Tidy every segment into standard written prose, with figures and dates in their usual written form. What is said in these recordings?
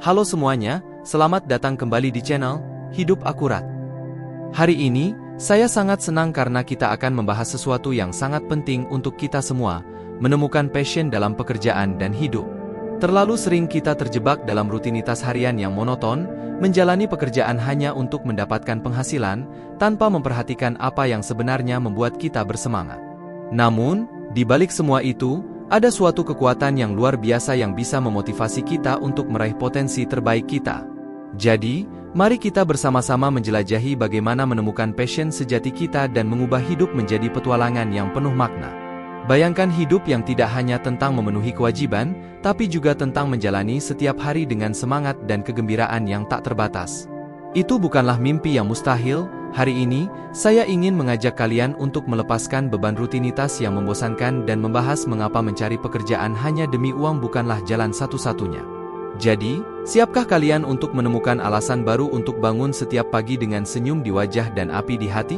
Halo semuanya, selamat datang kembali di channel Hidup Akurat. Hari ini, saya sangat senang karena kita akan membahas sesuatu yang sangat penting untuk kita semua, menemukan passion dalam pekerjaan dan hidup. Terlalu sering kita terjebak dalam rutinitas harian yang monoton, menjalani pekerjaan hanya untuk mendapatkan penghasilan, tanpa memperhatikan apa yang sebenarnya membuat kita bersemangat. Namun, di balik semua itu, ada suatu kekuatan yang luar biasa yang bisa memotivasi kita untuk meraih potensi terbaik kita. Jadi, mari kita bersama-sama menjelajahi bagaimana menemukan passion sejati kita dan mengubah hidup menjadi petualangan yang penuh makna. Bayangkan hidup yang tidak hanya tentang memenuhi kewajiban, tapi juga tentang menjalani setiap hari dengan semangat dan kegembiraan yang tak terbatas. Itu bukanlah mimpi yang mustahil. Hari ini, saya ingin mengajak kalian untuk melepaskan beban rutinitas yang membosankan dan membahas mengapa mencari pekerjaan hanya demi uang bukanlah jalan satu-satunya. Jadi, siapkah kalian untuk menemukan alasan baru untuk bangun setiap pagi dengan senyum di wajah dan api di hati?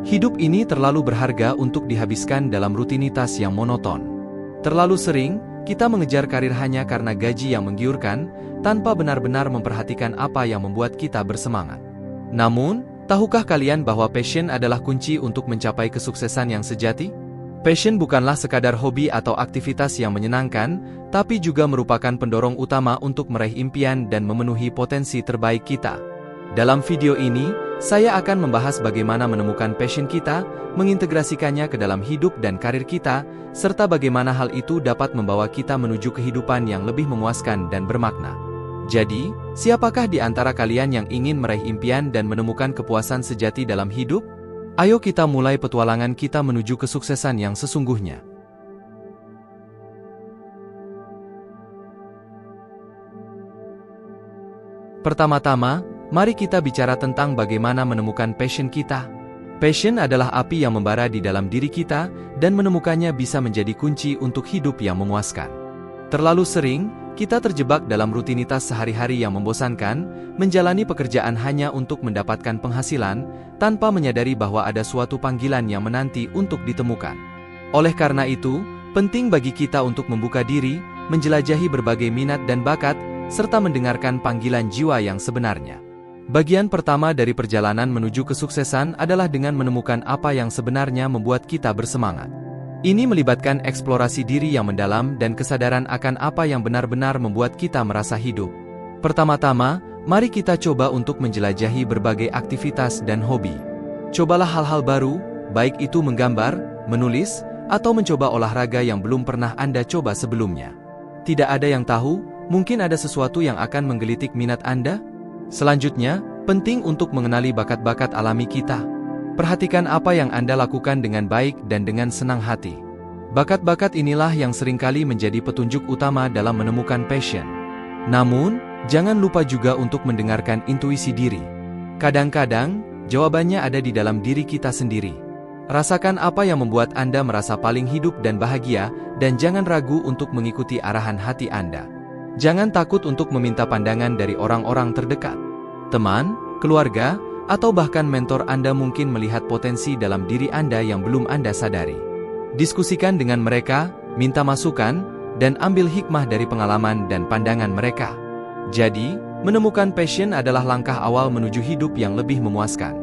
Hidup ini terlalu berharga untuk dihabiskan dalam rutinitas yang monoton. Terlalu sering, kita mengejar karir hanya karena gaji yang menggiurkan, tanpa benar-benar memperhatikan apa yang membuat kita bersemangat. Namun, tahukah kalian bahwa passion adalah kunci untuk mencapai kesuksesan yang sejati? Passion bukanlah sekadar hobi atau aktivitas yang menyenangkan, tapi juga merupakan pendorong utama untuk meraih impian dan memenuhi potensi terbaik kita. Dalam video ini, saya akan membahas bagaimana menemukan passion kita, mengintegrasikannya ke dalam hidup dan karir kita, serta bagaimana hal itu dapat membawa kita menuju kehidupan yang lebih memuaskan dan bermakna. Jadi, siapakah di antara kalian yang ingin meraih impian dan menemukan kepuasan sejati dalam hidup? Ayo kita mulai petualangan kita menuju kesuksesan yang sesungguhnya. Pertama-tama, mari kita bicara tentang bagaimana menemukan passion kita. Passion adalah api yang membara di dalam diri kita, dan menemukannya bisa menjadi kunci untuk hidup yang memuaskan. Terlalu sering, kita terjebak dalam rutinitas sehari-hari yang membosankan, menjalani pekerjaan hanya untuk mendapatkan penghasilan, tanpa menyadari bahwa ada suatu panggilan yang menanti untuk ditemukan. Oleh karena itu, penting bagi kita untuk membuka diri, menjelajahi berbagai minat dan bakat, serta mendengarkan panggilan jiwa yang sebenarnya. Bagian pertama dari perjalanan menuju kesuksesan adalah dengan menemukan apa yang sebenarnya membuat kita bersemangat. Ini melibatkan eksplorasi diri yang mendalam dan kesadaran akan apa yang benar-benar membuat kita merasa hidup. Pertama-tama, mari kita coba untuk menjelajahi berbagai aktivitas dan hobi. Cobalah hal-hal baru, baik itu menggambar, menulis, atau mencoba olahraga yang belum pernah Anda coba sebelumnya. Tidak ada yang tahu, mungkin ada sesuatu yang akan menggelitik minat Anda? Selanjutnya, penting untuk mengenali bakat-bakat alami kita. Perhatikan apa yang Anda lakukan dengan baik dan dengan senang hati. Bakat-bakat inilah yang seringkali menjadi petunjuk utama dalam menemukan passion. Namun, jangan lupa juga untuk mendengarkan intuisi diri. Kadang-kadang, jawabannya ada di dalam diri kita sendiri. Rasakan apa yang membuat Anda merasa paling hidup dan bahagia, dan jangan ragu untuk mengikuti arahan hati Anda. Jangan takut untuk meminta pandangan dari orang-orang terdekat. Teman, keluarga, atau bahkan mentor Anda mungkin melihat potensi dalam diri Anda yang belum Anda sadari. Diskusikan dengan mereka, minta masukan, dan ambil hikmah dari pengalaman dan pandangan mereka. Jadi, menemukan passion adalah langkah awal menuju hidup yang lebih memuaskan.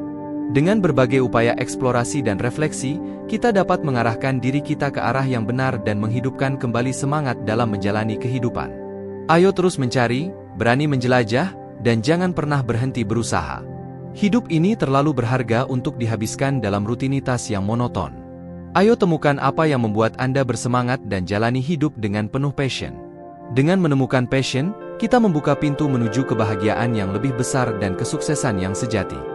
Dengan berbagai upaya eksplorasi dan refleksi, kita dapat mengarahkan diri kita ke arah yang benar dan menghidupkan kembali semangat dalam menjalani kehidupan. Ayo terus mencari, berani menjelajah, dan jangan pernah berhenti berusaha. Hidup ini terlalu berharga untuk dihabiskan dalam rutinitas yang monoton. Ayo temukan apa yang membuat Anda bersemangat dan jalani hidup dengan penuh passion. Dengan menemukan passion, kita membuka pintu menuju kebahagiaan yang lebih besar dan kesuksesan yang sejati.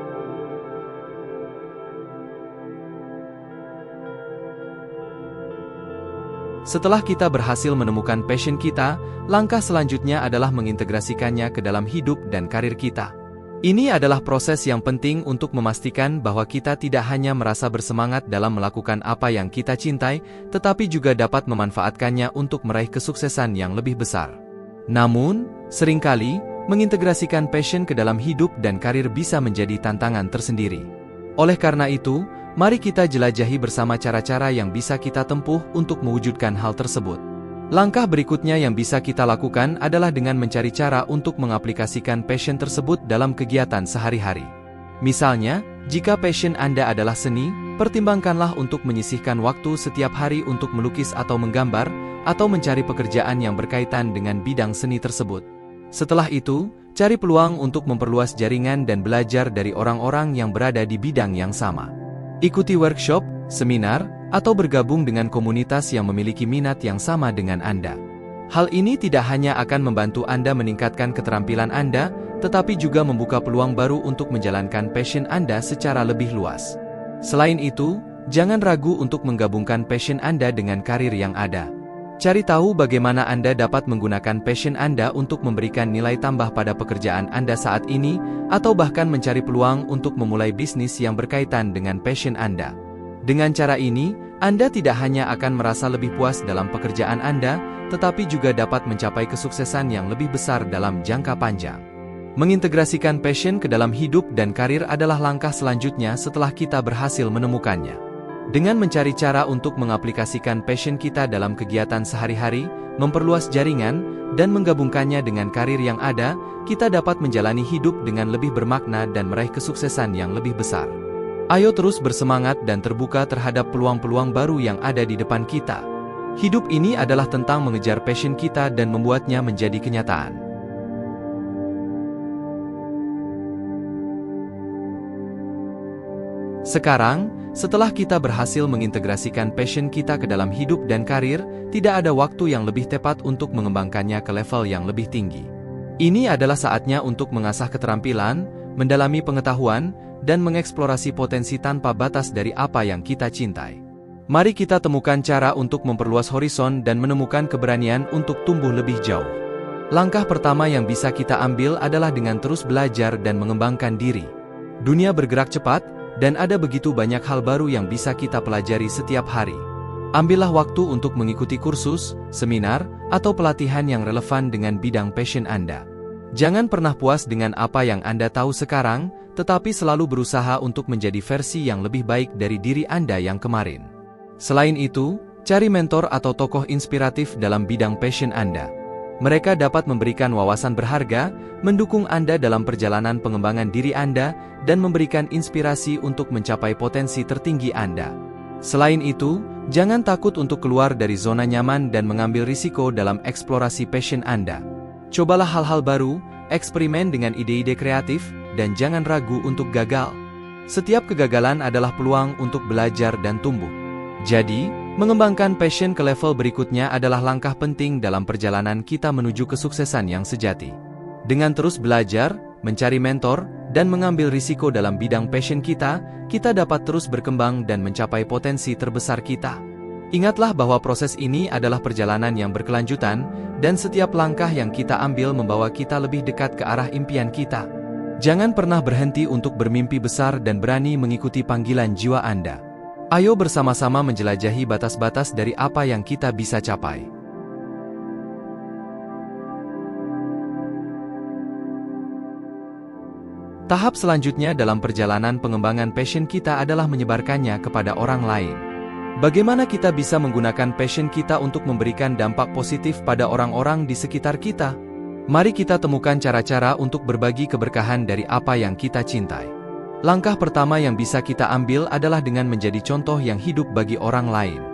Setelah kita berhasil menemukan passion kita, langkah selanjutnya adalah mengintegrasikannya ke dalam hidup dan karir kita. Ini adalah proses yang penting untuk memastikan bahwa kita tidak hanya merasa bersemangat dalam melakukan apa yang kita cintai, tetapi juga dapat memanfaatkannya untuk meraih kesuksesan yang lebih besar. Namun, seringkali, mengintegrasikan passion ke dalam hidup dan karir bisa menjadi tantangan tersendiri. Oleh karena itu, mari kita jelajahi bersama cara-cara yang bisa kita tempuh untuk mewujudkan hal tersebut. Langkah berikutnya yang bisa kita lakukan adalah dengan mencari cara untuk mengaplikasikan passion tersebut dalam kegiatan sehari-hari. Misalnya, jika passion Anda adalah seni, pertimbangkanlah untuk menyisihkan waktu setiap hari untuk melukis atau menggambar, atau mencari pekerjaan yang berkaitan dengan bidang seni tersebut. Setelah itu, cari peluang untuk memperluas jaringan dan belajar dari orang-orang yang berada di bidang yang sama. Ikuti workshop, seminar, atau bergabung dengan komunitas yang memiliki minat yang sama dengan Anda. Hal ini tidak hanya akan membantu Anda meningkatkan keterampilan Anda, tetapi juga membuka peluang baru untuk menjalankan passion Anda secara lebih luas. Selain itu, jangan ragu untuk menggabungkan passion Anda dengan karir yang ada. Cari tahu bagaimana Anda dapat menggunakan passion Anda untuk memberikan nilai tambah pada pekerjaan Anda saat ini, atau bahkan mencari peluang untuk memulai bisnis yang berkaitan dengan passion Anda. Dengan cara ini, Anda tidak hanya akan merasa lebih puas dalam pekerjaan Anda, tetapi juga dapat mencapai kesuksesan yang lebih besar dalam jangka panjang. Mengintegrasikan passion ke dalam hidup dan karir adalah langkah selanjutnya setelah kita berhasil menemukannya. Dengan mencari cara untuk mengaplikasikan passion kita dalam kegiatan sehari-hari, memperluas jaringan, dan menggabungkannya dengan karir yang ada, kita dapat menjalani hidup dengan lebih bermakna dan meraih kesuksesan yang lebih besar. Ayo terus bersemangat dan terbuka terhadap peluang-peluang baru yang ada di depan kita. Hidup ini adalah tentang mengejar passion kita dan membuatnya menjadi kenyataan. Sekarang, setelah kita berhasil mengintegrasikan passion kita ke dalam hidup dan karir, tidak ada waktu yang lebih tepat untuk mengembangkannya ke level yang lebih tinggi. Ini adalah saatnya untuk mengasah keterampilan, mendalami pengetahuan, dan mengeksplorasi potensi tanpa batas dari apa yang kita cintai. Mari kita temukan cara untuk memperluas horizon dan menemukan keberanian untuk tumbuh lebih jauh. Langkah pertama yang bisa kita ambil adalah dengan terus belajar dan mengembangkan diri. Dunia bergerak cepat, dan ada begitu banyak hal baru yang bisa kita pelajari setiap hari. Ambillah waktu untuk mengikuti kursus, seminar, atau pelatihan yang relevan dengan bidang passion Anda. Jangan pernah puas dengan apa yang Anda tahu sekarang, tetapi selalu berusaha untuk menjadi versi yang lebih baik dari diri Anda yang kemarin. Selain itu, cari mentor atau tokoh inspiratif dalam bidang passion Anda. Mereka dapat memberikan wawasan berharga, mendukung Anda dalam perjalanan pengembangan diri Anda, dan memberikan inspirasi untuk mencapai potensi tertinggi Anda. Selain itu, jangan takut untuk keluar dari zona nyaman dan mengambil risiko dalam eksplorasi passion Anda. Cobalah hal-hal baru, eksperimen dengan ide-ide kreatif, dan jangan ragu untuk gagal. Setiap kegagalan adalah peluang untuk belajar dan tumbuh. Jadi, mengembangkan passion ke level berikutnya adalah langkah penting dalam perjalanan kita menuju kesuksesan yang sejati. Dengan terus belajar, mencari mentor, dan mengambil risiko dalam bidang passion kita, kita dapat terus berkembang dan mencapai potensi terbesar kita. Ingatlah bahwa proses ini adalah perjalanan yang berkelanjutan, dan setiap langkah yang kita ambil membawa kita lebih dekat ke arah impian kita. Jangan pernah berhenti untuk bermimpi besar dan berani mengikuti panggilan jiwa Anda. Ayo bersama-sama menjelajahi batas-batas dari apa yang kita bisa capai. Tahap selanjutnya dalam perjalanan pengembangan passion kita adalah menyebarkannya kepada orang lain. Bagaimana kita bisa menggunakan passion kita untuk memberikan dampak positif pada orang-orang di sekitar kita? Mari kita temukan cara-cara untuk berbagi keberkahan dari apa yang kita cintai. Langkah pertama yang bisa kita ambil adalah dengan menjadi contoh yang hidup bagi orang lain.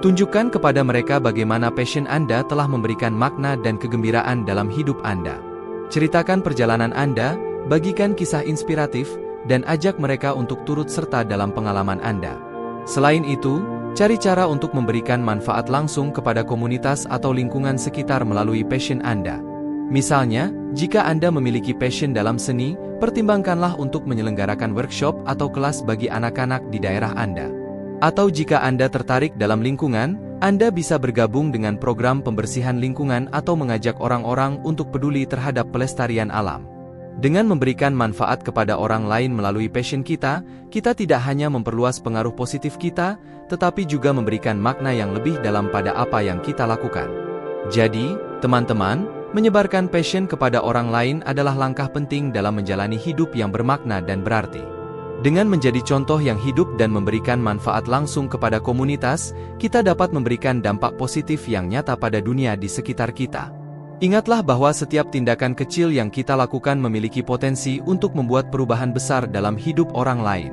Tunjukkan kepada mereka bagaimana passion Anda telah memberikan makna dan kegembiraan dalam hidup Anda. Ceritakan perjalanan Anda, bagikan kisah inspiratif, dan ajak mereka untuk turut serta dalam pengalaman Anda. Selain itu, cari cara untuk memberikan manfaat langsung kepada komunitas atau lingkungan sekitar melalui passion Anda. Misalnya, jika Anda memiliki passion dalam seni, pertimbangkanlah untuk menyelenggarakan workshop atau kelas bagi anak-anak di daerah Anda. Atau jika Anda tertarik dalam lingkungan, Anda bisa bergabung dengan program pembersihan lingkungan atau mengajak orang-orang untuk peduli terhadap pelestarian alam. Dengan memberikan manfaat kepada orang lain melalui passion kita, kita tidak hanya memperluas pengaruh positif kita, tetapi juga memberikan makna yang lebih dalam pada apa yang kita lakukan. Jadi, teman-teman, menyebarkan passion kepada orang lain adalah langkah penting dalam menjalani hidup yang bermakna dan berarti. Dengan menjadi contoh yang hidup dan memberikan manfaat langsung kepada komunitas, kita dapat memberikan dampak positif yang nyata pada dunia di sekitar kita. Ingatlah bahwa setiap tindakan kecil yang kita lakukan memiliki potensi untuk membuat perubahan besar dalam hidup orang lain.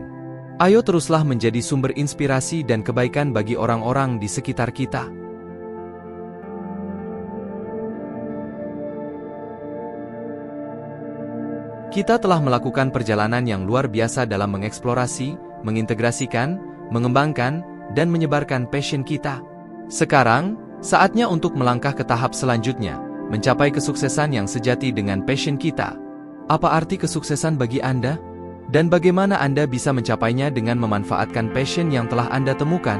Ayo teruslah menjadi sumber inspirasi dan kebaikan bagi orang-orang di sekitar kita. Kita telah melakukan perjalanan yang luar biasa dalam mengeksplorasi, mengintegrasikan, mengembangkan, dan menyebarkan passion kita. Sekarang, saatnya untuk melangkah ke tahap selanjutnya, mencapai kesuksesan yang sejati dengan passion kita. Apa arti kesuksesan bagi Anda? Dan bagaimana Anda bisa mencapainya dengan memanfaatkan passion yang telah Anda temukan?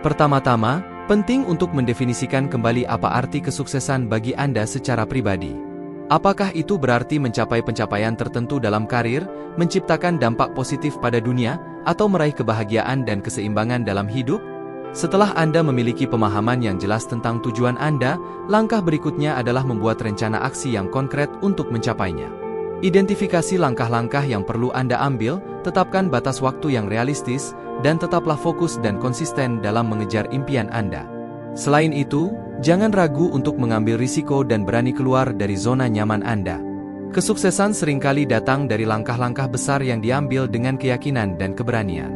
Pertama-tama, penting untuk mendefinisikan kembali apa arti kesuksesan bagi Anda secara pribadi. Apakah itu berarti mencapai pencapaian tertentu dalam karir, menciptakan dampak positif pada dunia, atau meraih kebahagiaan dan keseimbangan dalam hidup? Setelah Anda memiliki pemahaman yang jelas tentang tujuan Anda, langkah berikutnya adalah membuat rencana aksi yang konkret untuk mencapainya. Identifikasi langkah-langkah yang perlu Anda ambil, tetapkan batas waktu yang realistis, dan tetaplah fokus dan konsisten dalam mengejar impian Anda. Selain itu, jangan ragu untuk mengambil risiko dan berani keluar dari zona nyaman Anda. Kesuksesan seringkali datang dari langkah-langkah besar yang diambil dengan keyakinan dan keberanian.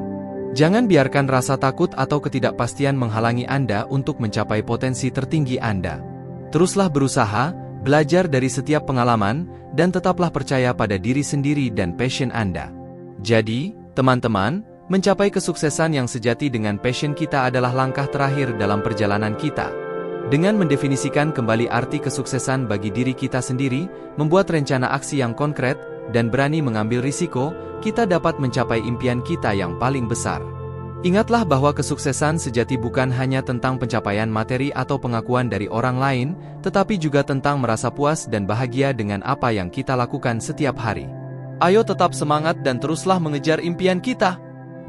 Jangan biarkan rasa takut atau ketidakpastian menghalangi Anda untuk mencapai potensi tertinggi Anda. Teruslah berusaha, belajar dari setiap pengalaman, dan tetaplah percaya pada diri sendiri dan passion Anda. Jadi, teman-teman, mencapai kesuksesan yang sejati dengan passion kita adalah langkah terakhir dalam perjalanan kita. Dengan mendefinisikan kembali arti kesuksesan bagi diri kita sendiri, membuat rencana aksi yang konkret, dan berani mengambil risiko, kita dapat mencapai impian kita yang paling besar. Ingatlah bahwa kesuksesan sejati bukan hanya tentang pencapaian materi atau pengakuan dari orang lain, tetapi juga tentang merasa puas dan bahagia dengan apa yang kita lakukan setiap hari. Ayo tetap semangat dan teruslah mengejar impian kita.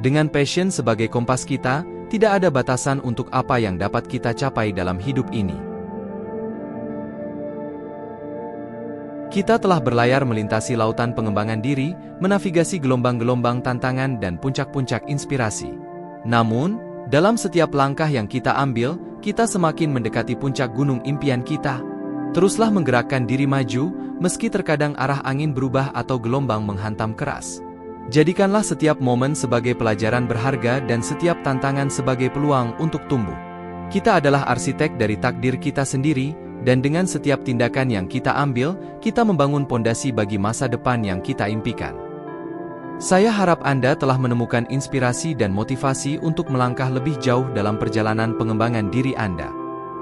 Dengan passion sebagai kompas kita, tidak ada batasan untuk apa yang dapat kita capai dalam hidup ini. Kita telah berlayar melintasi lautan pengembangan diri, menavigasi gelombang-gelombang tantangan dan puncak-puncak inspirasi. Namun, dalam setiap langkah yang kita ambil, kita semakin mendekati puncak gunung impian kita. Teruslah menggerakkan diri maju, meski terkadang arah angin berubah atau gelombang menghantam keras. Jadikanlah setiap momen sebagai pelajaran berharga dan setiap tantangan sebagai peluang untuk tumbuh. Kita adalah arsitek dari takdir kita sendiri, dan dengan setiap tindakan yang kita ambil, kita membangun pondasi bagi masa depan yang kita impikan. Saya harap Anda telah menemukan inspirasi dan motivasi untuk melangkah lebih jauh dalam perjalanan pengembangan diri Anda.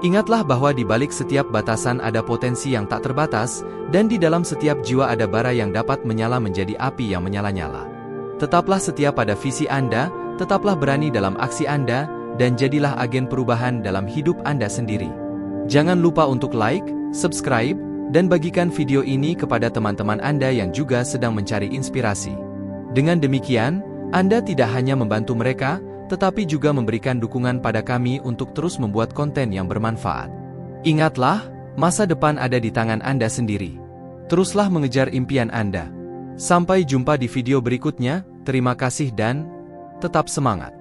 Ingatlah bahwa di balik setiap batasan ada potensi yang tak terbatas, dan di dalam setiap jiwa ada bara yang dapat menyala menjadi api yang menyala-nyala. Tetaplah setia pada visi Anda, tetaplah berani dalam aksi Anda, dan jadilah agen perubahan dalam hidup Anda sendiri. Jangan lupa untuk like, subscribe, dan bagikan video ini kepada teman-teman Anda yang juga sedang mencari inspirasi. Dengan demikian, Anda tidak hanya membantu mereka, tetapi juga memberikan dukungan pada kami untuk terus membuat konten yang bermanfaat. Ingatlah, masa depan ada di tangan Anda sendiri. Teruslah mengejar impian Anda. Sampai jumpa di video berikutnya, terima kasih dan tetap semangat.